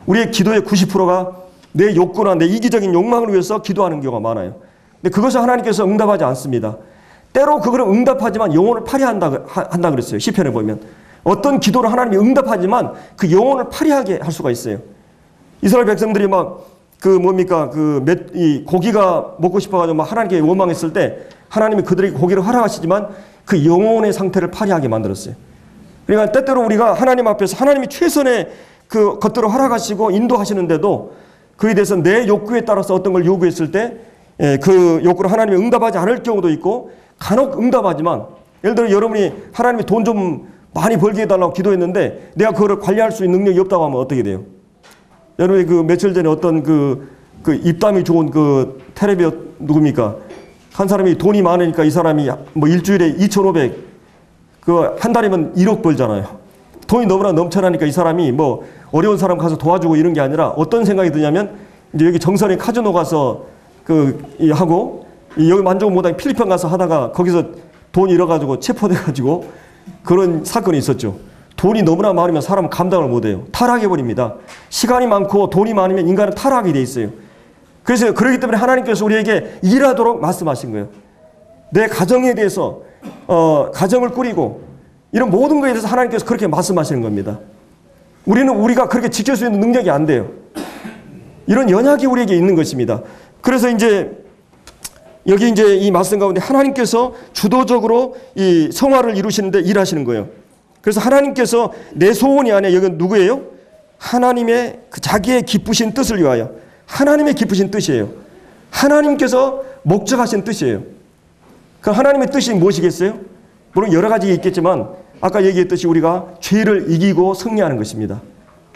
우리의 기도의 90%가 내 욕구나 내 이기적인 욕망을 위해서 기도하는 경우가 많아요. 근데 그것을 하나님께서 응답하지 않습니다. 때로 그거를 응답하지만 영혼을 파리한다 그랬어요. 시편에 보면. 어떤 기도를 하나님이 응답하지만 그 영혼을 파리하게 할 수가 있어요. 이스라엘 백성들이 이 고기가 먹고 싶어가지고 막 하나님께 원망했을 때 하나님이 그들에게 고기를 허락하시지만 그 영혼의 상태를 파리하게 만들었어요. 그러니까 때때로 우리가 하나님 앞에서 하나님이 최선의 그 것들을 허락하시고 인도하시는데도 그에 대해서 내 욕구에 따라서 어떤 걸 요구했을 때 그 욕구를 하나님이 응답하지 않을 경우도 있고 간혹 응답하지만 예를 들어 여러분이 하나님이 돈 좀 많이 벌게 해달라고 기도했는데 내가 그거를 관리할 수 있는 능력이 없다고 하면 어떻게 돼요? 여러분이 그 며칠 전에 어떤 그 입담이 좋은 그 텔레비전 누굽니까? 한 사람이 돈이 많으니까 이 사람이 뭐 일주일에 2,500 한 달이면 1억 벌잖아요. 돈이 너무나 넘쳐나니까 이 사람이 뭐 어려운 사람 가서 도와주고 이런 게 아니라 어떤 생각이 드냐면 이제 여기 정선에 카지노 가서 하고 여기 만족 못하게 필리핀 가서 하다가 거기서 돈 잃어가지고 체포돼가지고 그런 사건이 있었죠. 돈이 너무나 많으면 사람은 감당을 못해요. 타락해버립니다. 시간이 많고 돈이 많으면 인간은 타락이 돼 있어요. 그래서 그렇기 때문에 하나님께서 우리에게 일하도록 말씀하신 거예요. 내 가정에 대해서 가정을 꾸리고 이런 모든 것에 대해서 하나님께서 그렇게 말씀하시는 겁니다. 우리가 그렇게 지킬 수 있는 능력이 안 돼요. 이런 연약이 우리에게 있는 것입니다. 그래서 이제 여기 이제 이 말씀 가운데 하나님께서 주도적으로 이 성화를 이루시는데 일하시는 거예요. 그래서 하나님께서 내 소원이 아니라 여기는 누구예요? 하나님의 자기의 기쁘신 뜻을 위하여. 하나님의 기쁘신 뜻이에요. 하나님께서 목적하신 뜻이에요. 그 하나님의 뜻이 무엇이겠어요? 물론 여러 가지 있겠지만 아까 얘기했듯이 우리가 죄를 이기고 승리하는 것입니다.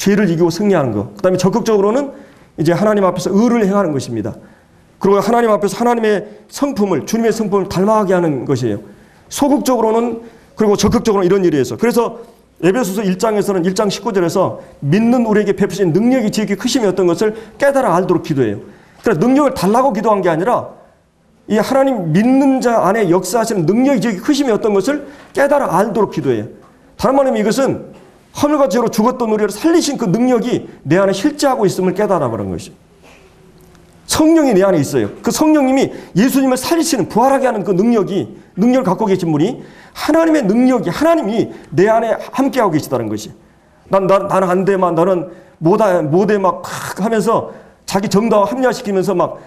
죄를 이기고 승리하는 것. 그다음에 적극적으로는 이제 하나님 앞에서 의를 행하는 것입니다. 그리고 하나님 앞에서 하나님의 성품을, 주님의 성품을 닮아가게 하는 것이에요. 소극적으로는, 그리고 적극적으로는 이런 일이 있어요. 그래서 에베소서 1장에서는 1장 19절에서 믿는 우리에게 베푸신 능력이 지극히 크심이 어떤 것을 깨달아 알도록 기도해요. 그러니까 능력을 달라고 기도한 게 아니라 이 하나님 믿는 자 안에 역사하시는 능력이 지극히 크심이 어떤 것을 깨달아 알도록 기도해요. 다른 말로 하면 이것은 허물과 죄로 죽었던 우리를 살리신 그 능력이 내 안에 실제하고 있음을 깨달아 버린 것이죠. 성령이 내 안에 있어요. 그 성령님이 예수님을 살리시는, 부활하게 하는 그 능력을 갖고 계신 분이, 하나님의 능력이, 하나님이 내 안에 함께하고 계시다는 것이. 나는 안 돼, 너는 못해 막 하면서 자기 정당화 합리화시키면서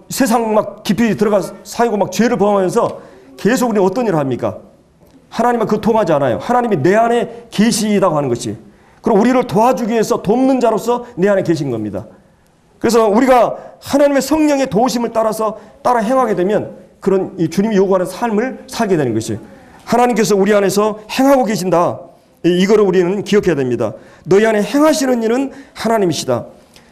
세상 깊이 들어가 살고 죄를 범하면서 계속 우리는 어떤 일을 합니까? 하나님은 그 통하지 않아요. 하나님이 내 안에 계시다고 하는 것이. 그리고 우리를 도와주기 위해서 돕는 자로서 내 안에 계신 겁니다. 그래서 우리가 하나님의 성령의 도우심을 따라 행하게 되면 그런 이 주님이 요구하는 삶을 살게 되는 것이에요. 하나님께서 우리 안에서 행하고 계신다. 이거를 우리는 기억해야 됩니다. 너희 안에 행하시는 일은 하나님이시다.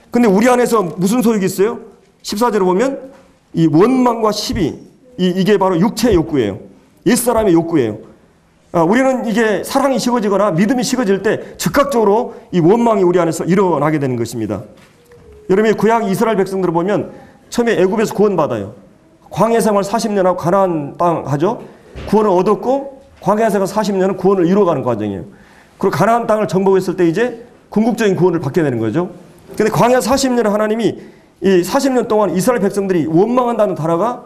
근데 우리 안에서 무슨 소욕이 있어요? 14절에 보면 이 원망과 시비, 이게 바로 육체의 욕구예요. 옛사람의 욕구예요. 우리는 이게 사랑이 식어지거나 믿음이 식어질 때 즉각적으로 이 원망이 우리 안에서 일어나게 되는 것입니다. 여러분이 구약 이스라엘 백성들을 보면 처음에 애굽에서 구원받아요. 광야 생활 40년하고 가나안 땅 하죠. 구원을 얻었고 광야 생활 40년은 구원을 이루어가는 과정이에요. 그리고 가나안 땅을 정복했을 때 이제 궁극적인 구원을 받게 되는 거죠. 근데 광야 40년을 하나님이 이 40년 동안 이스라엘 백성들이 원망한다는 단어가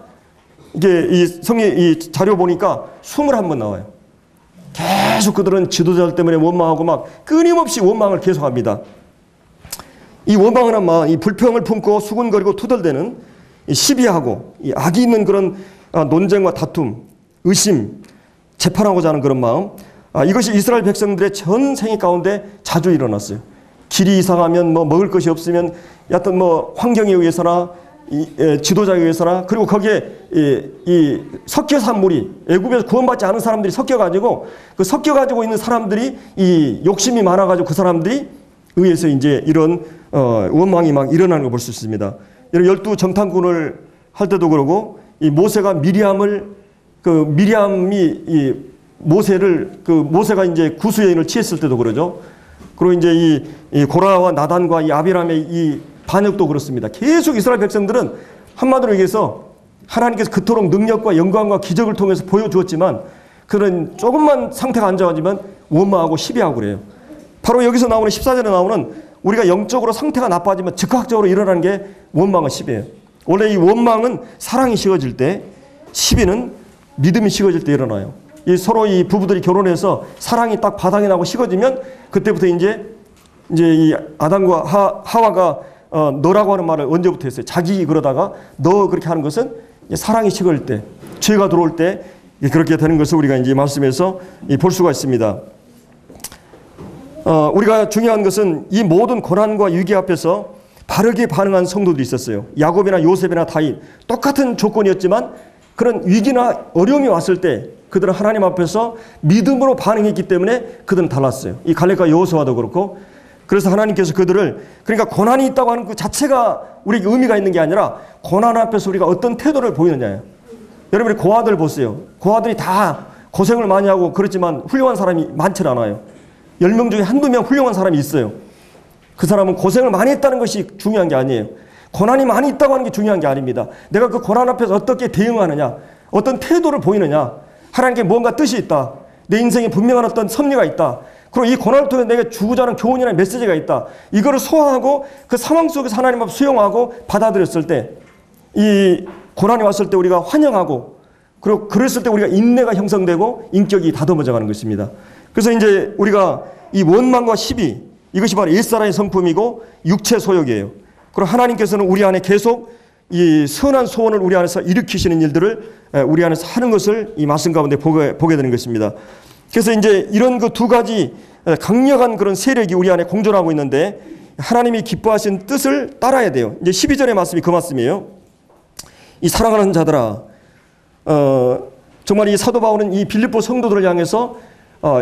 이게 이 자료 보니까 21번 나와요. 계속 그들은 지도자들 때문에 원망하고 끊임없이 원망을 계속합니다. 이 원망은 이 불평을 품고 수군거리고 투덜대는 시비하고 이 악이 있는 그런 논쟁과 다툼, 의심, 재판하고자 하는 그런 마음, 이것이 이스라엘 백성들의 전 생애 가운데 자주 일어났어요. 길이 이상하면 먹을 것이 없으면 여하튼 환경에 의해서나 지도자에 의해서나, 그리고 거기에 이 섞여 산 물이, 애굽에서 구원받지 않은 사람들이 섞여가지고 그 섞여가지고 있는 사람들이 이 욕심이 많아가지고 그 사람들이 의해서 이제 이런 원망이 일어나는 걸 볼 수 있습니다. 열두 정탐꾼을 할 때도 그러고, 이 모세가 미리암이 모세가 이제 구수여인을 취했을 때도 그러죠. 그리고 이제 이 고라와 나단과 이 아비람의 이 반역도 그렇습니다. 계속 이스라엘 백성들은 한마디로 얘기해서 하나님께서 그토록 능력과 영광과 기적을 통해서 보여주었지만 그런 조금만 상태가 안 좋아지면 원망하고 시비하고 그래요. 바로 여기서 나오는 14절에 나오는 우리가 영적으로 상태가 나빠지면 즉각적으로 일어나는 게 원망과 시비예요. 원래 이 원망은 사랑이 식어질 때, 시비는 믿음이 식어질 때 일어나요. 서로 이 부부들이 결혼해서 사랑이 딱 바닥이 나고 식어지면 그때부터 이제 이 아담과 하와가 너라고 하는 말을 언제부터 했어요? 자기 그러다가 너 그렇게 하는 것은 사랑이 식을 때, 죄가 들어올 때 그렇게 되는 것을 우리가 이제 말씀에서 볼 수가 있습니다. 우리가 중요한 것은 이 모든 고난과 위기 앞에서 바르게 반응한 성도들이 있었어요. 야곱이나 요셉이나 다윗, 똑같은 조건이었지만 그런 위기나 어려움이 왔을 때 그들은 하나님 앞에서 믿음으로 반응했기 때문에 그들은 달랐어요. 이 갈렙과 여호수아도 그렇고, 그래서 하나님께서 그들을, 그러니까 고난이 있다고 하는 그 자체가 우리에게 의미가 있는 게 아니라 고난 앞에서 우리가 어떤 태도를 보이느냐예요. 여러분이 고아들 보세요. 고아들이 다 고생을 많이 하고 그렇지만 훌륭한 사람이 많지 않아요. 10명 중에 한두 명 훌륭한 사람이 있어요. 그 사람은 고생을 많이 했다는 것이 중요한 게 아니에요. 고난이 많이 있다고 하는 게 중요한 게 아닙니다. 내가 그 고난 앞에서 어떻게 대응하느냐, 어떤 태도를 보이느냐, 하나님께 뭔가 뜻이 있다, 내 인생에 분명한 어떤 섭리가 있다, 그리고 이 고난을 통해 내가 주고자 하는 교훈이나 메시지가 있다, 이거를 소화하고 그 상황 속에서 하나님 앞 수용하고 받아들였을 때, 이 고난이 왔을 때 우리가 환영하고, 그리고 그랬을 때 우리가 인내가 형성되고 인격이 다듬어져 가는 것입니다. 그래서 이제 우리가 이 원망과 시비, 이것이 바로 옛사람의 성품이고 육체 소욕이에요. 그리고 하나님께서는 우리 안에 계속 이 선한 소원을 우리 안에서 일으키시는 일들을 우리 안에서 하는 것을 이 말씀 가운데 보게 되는 것입니다. 그래서 이제 이런 그 두 가지 강력한 그런 세력이 우리 안에 공존하고 있는데 하나님이 기뻐하신 뜻을 따라야 돼요. 이제 12절의 말씀이 그 말씀이에요. 이 사랑하는 자들아, 정말 이 사도 바울은 이 빌립보 성도들을 향해서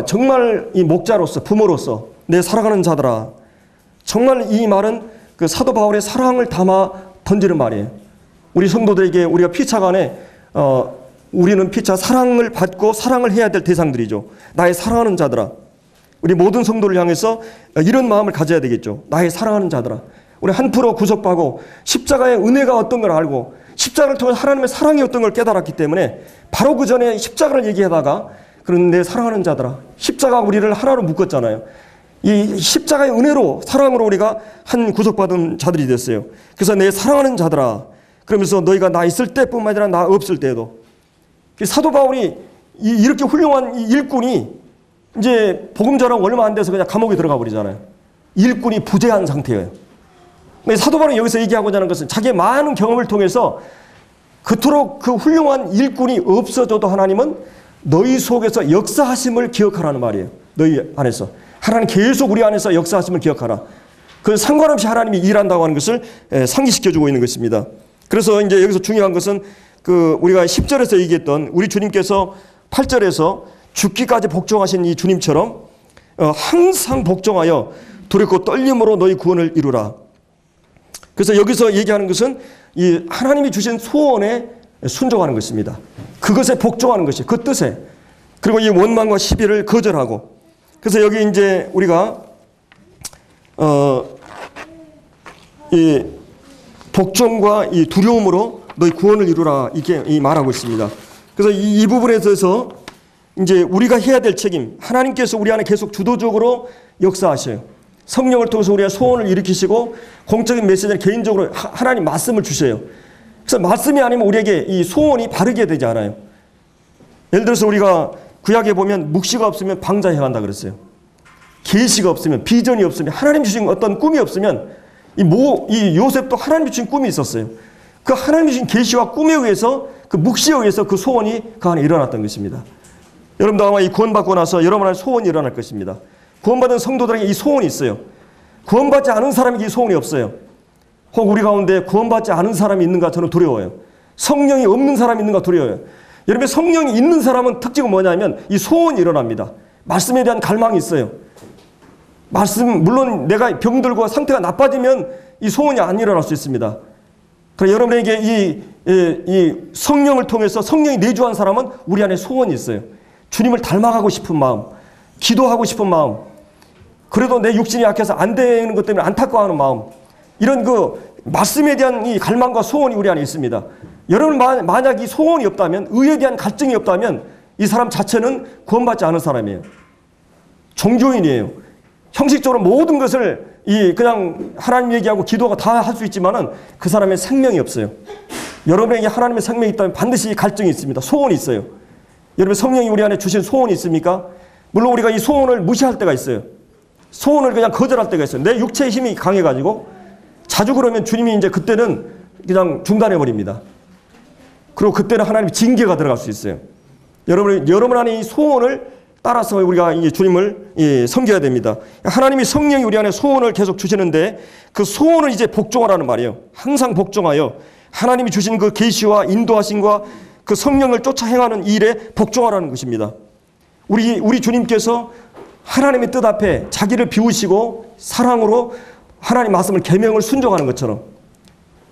정말 이 목자로서, 부모로서 내 사랑하는 자들아, 정말 이 말은 그 사도 바울의 사랑을 담아 던지는 말이에요. 우리 성도들에게 우리가 피차 간에 우리는 피차 사랑을 받고 사랑을 해야 될 대상들이죠. 나의 사랑하는 자들아. 우리 모든 성도를 향해서 이런 마음을 가져야 되겠죠. 나의 사랑하는 자들아. 우리 한 프로 구속받고 십자가의 은혜가 어떤 걸 알고 십자가를 통해 하나님의 사랑이 어떤 걸 깨달았기 때문에 바로 그 전에 십자가를 얘기하다가 그런 내 사랑하는 자들아. 십자가 우리를 하나로 묶었잖아요. 이 십자가의 은혜로 사랑으로 우리가 한 구속받은 자들이 됐어요. 그래서 내 사랑하는 자들아. 그러면서 너희가 나 있을 때뿐만 아니라 나 없을 때에도. 사도 바울이 이렇게 훌륭한 일꾼이 이제 복음 전하고 얼마 안 돼서 그냥 감옥에 들어가 버리잖아요. 일꾼이 부재한 상태예요. 사도 바울은 여기서 얘기하고자 하는 것은 자기의 많은 경험을 통해서 그토록 그 훌륭한 일꾼이 없어져도 하나님은 너희 속에서 역사하심을 기억하라는 말이에요. 너희 안에서. 하나님 계속 우리 안에서 역사하심을 기억하라. 그 상관없이 하나님이 일한다고 하는 것을 상기시켜주고 있는 것입니다. 그래서 이제 여기서 중요한 것은 그 우리가 10절에서 얘기했던 우리 주님께서 8절에서 죽기까지 복종하신 이 주님처럼 항상 복종하여 두렵고 떨림으로 너희 구원을 이루라. 그래서 여기서 얘기하는 것은 이 하나님이 주신 소원에 순종하는 것입니다. 그것에 복종하는 것이 그 뜻에. 그리고 이 원망과 시비를 거절하고. 그래서 여기 이제 우리가 이 복종과 이 두려움으로 너희 구원을 이루라 이렇게 말하고 있습니다. 그래서 이 부분에 대해서 이제 우리가 해야 될 책임, 하나님께서 우리 안에 계속 주도적으로 역사하셔요. 성령을 통해서 우리가 소원을 일으키시고 공적인 메시지는 개인적으로 하나님 말씀을 주셔요. 그래서 말씀이 아니면 우리에게 이 소원이 바르게 되지 않아요. 예를 들어서 우리가 구약에 보면 묵시가 없으면 방자해야 한다 그랬어요. 계시가 없으면, 비전이 없으면, 하나님 주신 어떤 꿈이 없으면 이 요셉도 하나님 주신 꿈이 있었어요. 그 하나님 주신 계시와 꿈에 의해서 그 묵시에 의해서 그 소원이 그 안에 일어났던 것입니다. 여러분도 아마 이 구원받고 나서 여러분의 소원이 일어날 것입니다. 구원받은 성도들에게 이 소원이 있어요. 구원받지 않은 사람에게 이 소원이 없어요. 혹 우리 가운데 구원받지 않은 사람이 있는가 저는 두려워요. 성령이 없는 사람이 있는가 두려워요. 여러분 성령이 있는 사람은 특징은 뭐냐면 이 소원이 일어납니다. 말씀에 대한 갈망이 있어요. 물론 내가 병들고 상태가 나빠지면 이 소원이 안 일어날 수 있습니다. 그러나 여러분에게 이 성령을 통해서 성령이 내주한 사람은 우리 안에 소원이 있어요. 주님을 닮아가고 싶은 마음, 기도하고 싶은 마음, 그래도 내 육신이 약해서 안 되는 것 때문에 안타까워하는 마음, 이런 그 말씀에 대한 이 갈망과 소원이 우리 안에 있습니다. 여러분 만약 이 소원이 없다면, 의에 대한 갈증이 없다면 이 사람 자체는 구원받지 않은 사람이에요. 종교인이에요. 형식적으로 모든 것을 그냥 하나님 얘기하고 기도가 다 할 수 있지만은 그 사람의 생명이 없어요. 여러분에게 하나님의 생명이 있다면 반드시 갈증이 있습니다. 소원이 있어요. 여러분 성령이 우리 안에 주신 소원이 있습니까? 물론 우리가 이 소원을 무시할 때가 있어요. 소원을 그냥 거절할 때가 있어요. 내 육체의 힘이 강해가지고 자주 그러면 주님이 이제 그때는 그냥 중단해 버립니다. 그리고 그때는 하나님의 징계가 들어갈 수 있어요. 여러분 안에 이 소원을 따라서 우리가 이 주님을 섬겨야 됩니다. 하나님이 성령이 우리 안에 소원을 계속 주시는데 그 소원을 이제 복종하라는 말이에요. 항상 복종하여 하나님이 주신 그 계시와 인도하심과 그 성령을 쫓아 행하는 일에 복종하라는 것입니다. 우리 주님께서 하나님의 뜻 앞에 자기를 비우시고 사랑으로 하나님 말씀을 계명을 순종하는 것처럼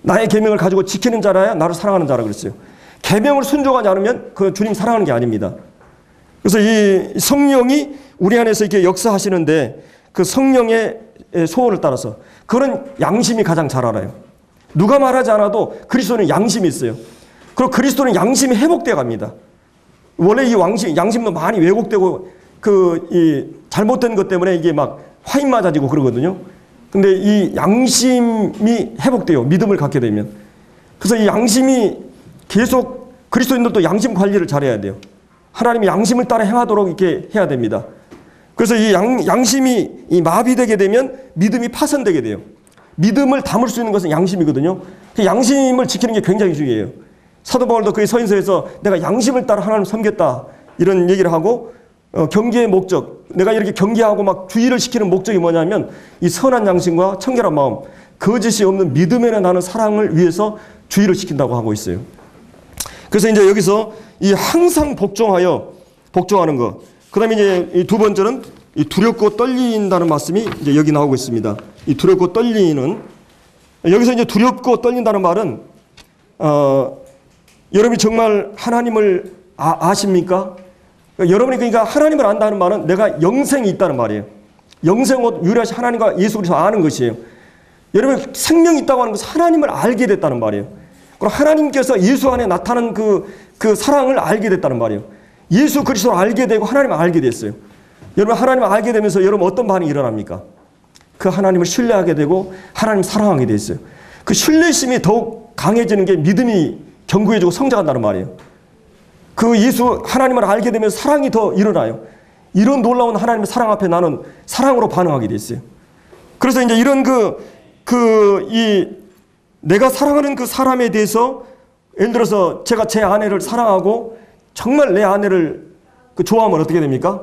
나의 계명을 가지고 지키는 자라야 나를 사랑하는 자라 그랬어요. 계명을 순종하지 않으면 그 주님 사랑하는 게 아닙니다. 그래서 이 성령이 우리 안에서 이렇게 역사하시는데 그 성령의 소원을 따라서 그런 양심이 가장 잘 알아요. 누가 말하지 않아도 그리스도는 양심이 있어요. 그리고 그리스도는 양심이 회복되어 갑니다. 원래 이 양심도 많이 왜곡되고 이 잘못된 것 때문에 이게 막 화인 맞아지고 그러거든요. 근데 이 양심이 회복돼요. 믿음을 갖게 되면. 그래서 이 양심이 계속 그리스도인들도 양심 관리를 잘해야 돼요. 하나님이 양심을 따라 행하도록 이렇게 해야 됩니다. 그래서 이 양심이 마비되게 되면 믿음이 파손되게 돼요. 믿음을 담을 수 있는 것은 양심이거든요. 그 양심을 지키는 게 굉장히 중요해요. 사도 바울도 그의 서신서에서 내가 양심을 따라 하나님을 섬겼다 이런 얘기를 하고 경계의 목적, 내가 이렇게 경계하고 막 주의를 시키는 목적이 뭐냐면 이 선한 양심과 청결한 마음, 거짓이 없는 믿음에 나는 사랑을 위해서 주의를 시킨다고 하고 있어요. 그래서 이제 여기서 이 항상 복종하는 것. 그 다음에 이제 이 두 번째는 이 두렵고 떨린다는 말씀이 이제 여기 나오고 있습니다. 이 두렵고 떨리는, 여기서 이제 두렵고 떨린다는 말은 여러분이 정말 하나님을 아십니까? 여러분이 그러니까 하나님을 안다는 말은 내가 영생이 있다는 말이에요. 영생은 유일하신 하나님과 예수 그리스도 아는 것이에요. 여러분 생명이 있다고 하는 것은 하나님을 알게 됐다는 말이에요. 그리고 하나님께서 예수 안에 나타난 그 사랑을 알게 됐다는 말이에요. 예수 그리스도를 알게 되고 하나님을 알게 됐어요. 여러분 하나님을 알게 되면서 여러분 어떤 반응이 일어납니까? 그 하나님을 신뢰하게 되고 하나님 사랑하게 됐어요. 그 신뢰심이 더욱 강해지는 게 믿음이 견고해지고 성장한다는 말이에요. 그 예수 하나님을 알게 되면 사랑이 더 일어나요. 이런 놀라운 하나님의 사랑 앞에 나는 사랑으로 반응하게 됐어요. 그래서 이제 이런 내가 사랑하는 그 사람에 대해서 예를 들어서 제가 제 아내를 사랑하고 정말 내 아내를 좋아하면 어떻게 됩니까?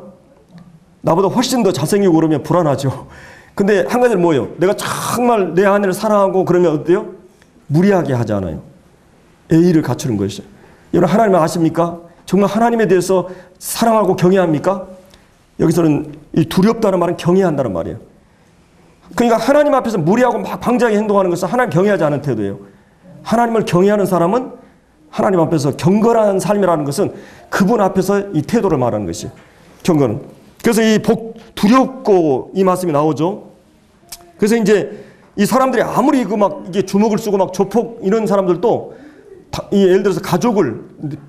나보다 훨씬 더 잘생기고 그러면 불안하죠. 근데 한 가지는 뭐예요? 내가 정말 내 아내를 사랑하고 그러면 어때요? 무리하게 하지 않아요. 예의를 갖추는 것이죠. 여러분 하나님을 아십니까? 정말 하나님에 대해서 사랑하고 경외합니까? 여기서는 이 두렵다는 말은 경외한다는 말이에요. 그러니까 하나님 앞에서 무리하고 막 방자하게 행동하는 것은 하나님 경외하지 않은 태도예요. 하나님을 경외하는 사람은 하나님 앞에서 경건한 삶이라는 것은 그분 앞에서 이 태도를 말하는 것이에요. 경건은. 그래서 두렵고 이 말씀이 나오죠. 그래서 이제 이 사람들이 아무리 이게 주먹을 쓰고 막 조폭 이런 사람들도 예를 들어서 가족을,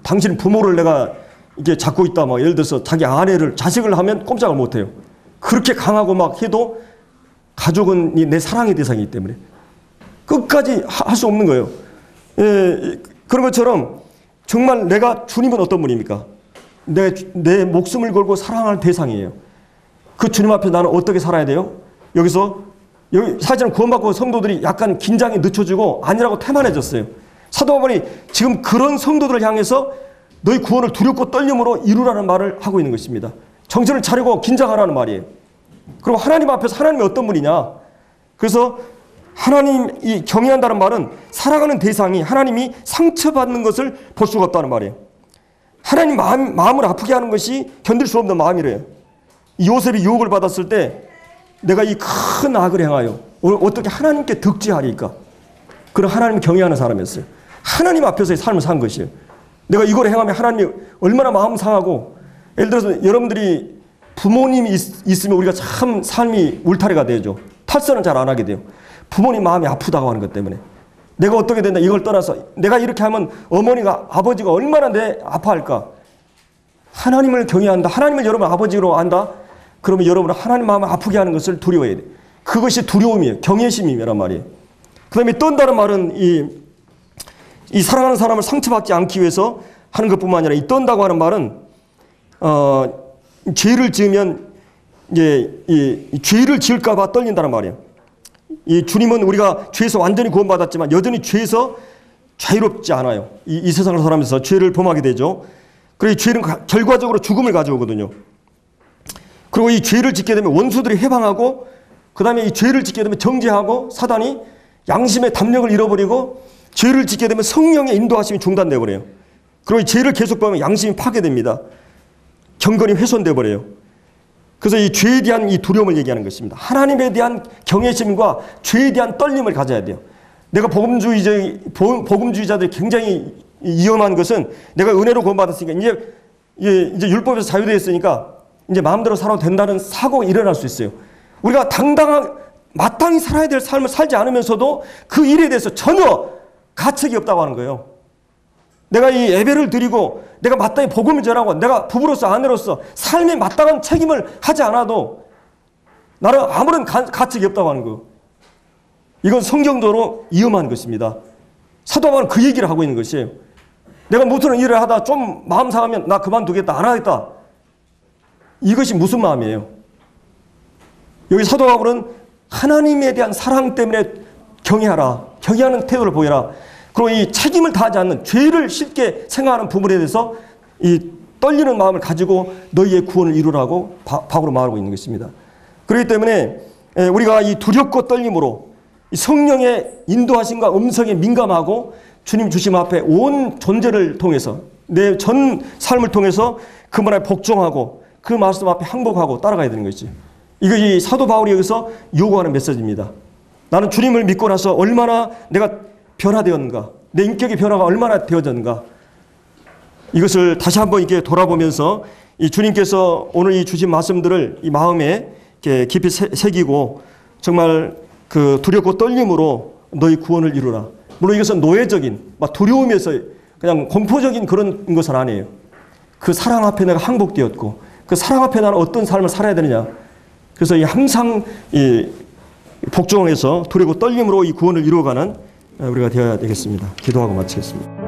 당신 부모를 내가 이게 잡고 있다, 막 예를 들어서 자기 아내를, 자식을 하면 꼼짝을 못 해요. 그렇게 강하고 막 해도 가족은 내 사랑의 대상이기 때문에 끝까지 할 수 없는 거예요. 그런 것처럼 정말 내가 주님은 어떤 분입니까? 내 목숨을 걸고 사랑할 대상이에요. 그 주님 앞에 나는 어떻게 살아야 돼요? 여기 사실은 구원받고 성도들이 약간 긴장이 늦춰지고 아니라고 태만해졌어요. 사도 바울이 지금 그런 성도들을 향해서 너희 구원을 두렵고 떨림으로 이루라는 말을 하고 있는 것입니다. 정신을 차리고 긴장하라는 말이에요. 그리고 하나님 앞에서 하나님이 어떤 분이냐? 그래서 하나님이 경외한다는 말은 살아가는 대상이 하나님이 상처받는 것을 볼 수가 없다는 말이에요. 하나님 마음을 아프게 하는 것이 견딜 수 없는 마음이래요. 요셉이 유혹을 받았을 때 내가 이 큰 악을 행하여 어떻게 하나님께 득지하리까? 그런 하나님을 경외하는 사람이었어요. 하나님 앞에서의 삶을 산 것이에요. 내가 이걸 행하면 하나님이 얼마나 마음 상하고, 예를 들어서 여러분들이 부모님이 있으면 우리가 참 삶이 울타리가 되죠. 탈선은 잘 안 하게 돼요. 부모님 마음이 아프다고 하는 것 때문에. 내가 어떻게 된다 이걸 떠나서 내가 이렇게 하면 어머니가 아버지가 얼마나 아파할까. 하나님을 경외한다. 하나님을 여러분 아버지로 안다. 그러면 여러분은 하나님 마음을 아프게 하는 것을 두려워해야 돼. 그것이 두려움이에요. 경외심이란 말이에요. 그 다음에 떤다는 말은 이 사랑하는 사람을 상처받지 않기 위해서 하는 것뿐만 아니라 이 떤다고 하는 말은 죄를 지으면 이제 이 죄를 지을까 봐 떨린다는 말이에요. 이 주님은 우리가 죄에서 완전히 구원받았지만 여전히 죄에서 자유롭지 않아요. 이 세상을 살아가면서 죄를 범하게 되죠. 그리고 이 죄는 결과적으로 죽음을 가져오거든요. 그리고 이 죄를 짓게 되면 원수들이 해방하고, 그 다음에 이 죄를 짓게 되면 정죄하고, 사단이 양심의 담력을 잃어버리고, 죄를 짓게 되면 성령의 인도하심이 중단되어 버려요. 그리고 이 죄를 계속 보면 양심이 파괴됩니다. 경건이 훼손되어 버려요. 그래서 이 죄에 대한 이 두려움을 얘기하는 것입니다. 하나님에 대한 경외심과 죄에 대한 떨림을 가져야 돼요. 내가 복음주의자들이 굉장히 위험한 것은 내가 은혜로 구원받았으니까 이제 율법에서 자유되었으니까 이제 마음대로 살아도 된다는 사고가 일어날 수 있어요. 우리가 마땅히 살아야 될 삶을 살지 않으면서도 그 일에 대해서 전혀 가책이 없다고 하는 거예요. 내가 이 예배를 드리고 내가 마땅히 복음을 전하고 내가 부부로서 아내로서 삶에 마땅한 책임을 하지 않아도 나는 아무런 가책이 없다고 하는 거. 이건 성경적으로 위험한 것입니다. 사도 바울은 그 얘기를 하고 있는 것이에요. 내가 무슨 일을 하다 좀 마음 상하면 나 그만두겠다, 안 하겠다. 이것이 무슨 마음이에요? 여기 사도 바울은 하나님에 대한 사랑 때문에 경외하라. 경외하는 태도를 보여라. 그리고 이 책임을 다하지 않는 죄를 쉽게 생각하는 부분에 대해서 이 떨리는 마음을 가지고 너희의 구원을 이루라고 바울은 말하고 있는 것입니다. 그렇기 때문에 우리가 이 두렵고 떨림으로 이 성령의 인도하심과 음성에 민감하고 주님 주심 앞에 온 존재를 통해서 내 전 삶을 통해서 그분 앞에 복종하고 그 말씀 앞에 항복하고 따라가야 되는 것이죠. 이거 이 사도 바울이 여기서 요구하는 메시지입니다. 나는 주님을 믿고 나서 얼마나 내가 변화되었는가, 내 인격의 변화가 얼마나 되어졌는가, 이것을 다시 한번 이렇게 돌아보면서 이 주님께서 오늘 이 주신 말씀들을 이 마음에 이렇게 깊이 새기고 정말 그 두렵고 떨림으로 너희 구원을 이루라. 물론 이것은 노예적인 막 두려움에서 그냥 공포적인 그런 것은 아니에요. 그 사랑 앞에 내가 항복되었고 그 사랑 앞에 나는 어떤 삶을 살아야 되느냐. 그래서 이 항상 이 복종해서 두렵고 떨림으로 이 구원을 이루어가는 우리가 되어야 되겠습니다. 기도하고 마치겠습니다.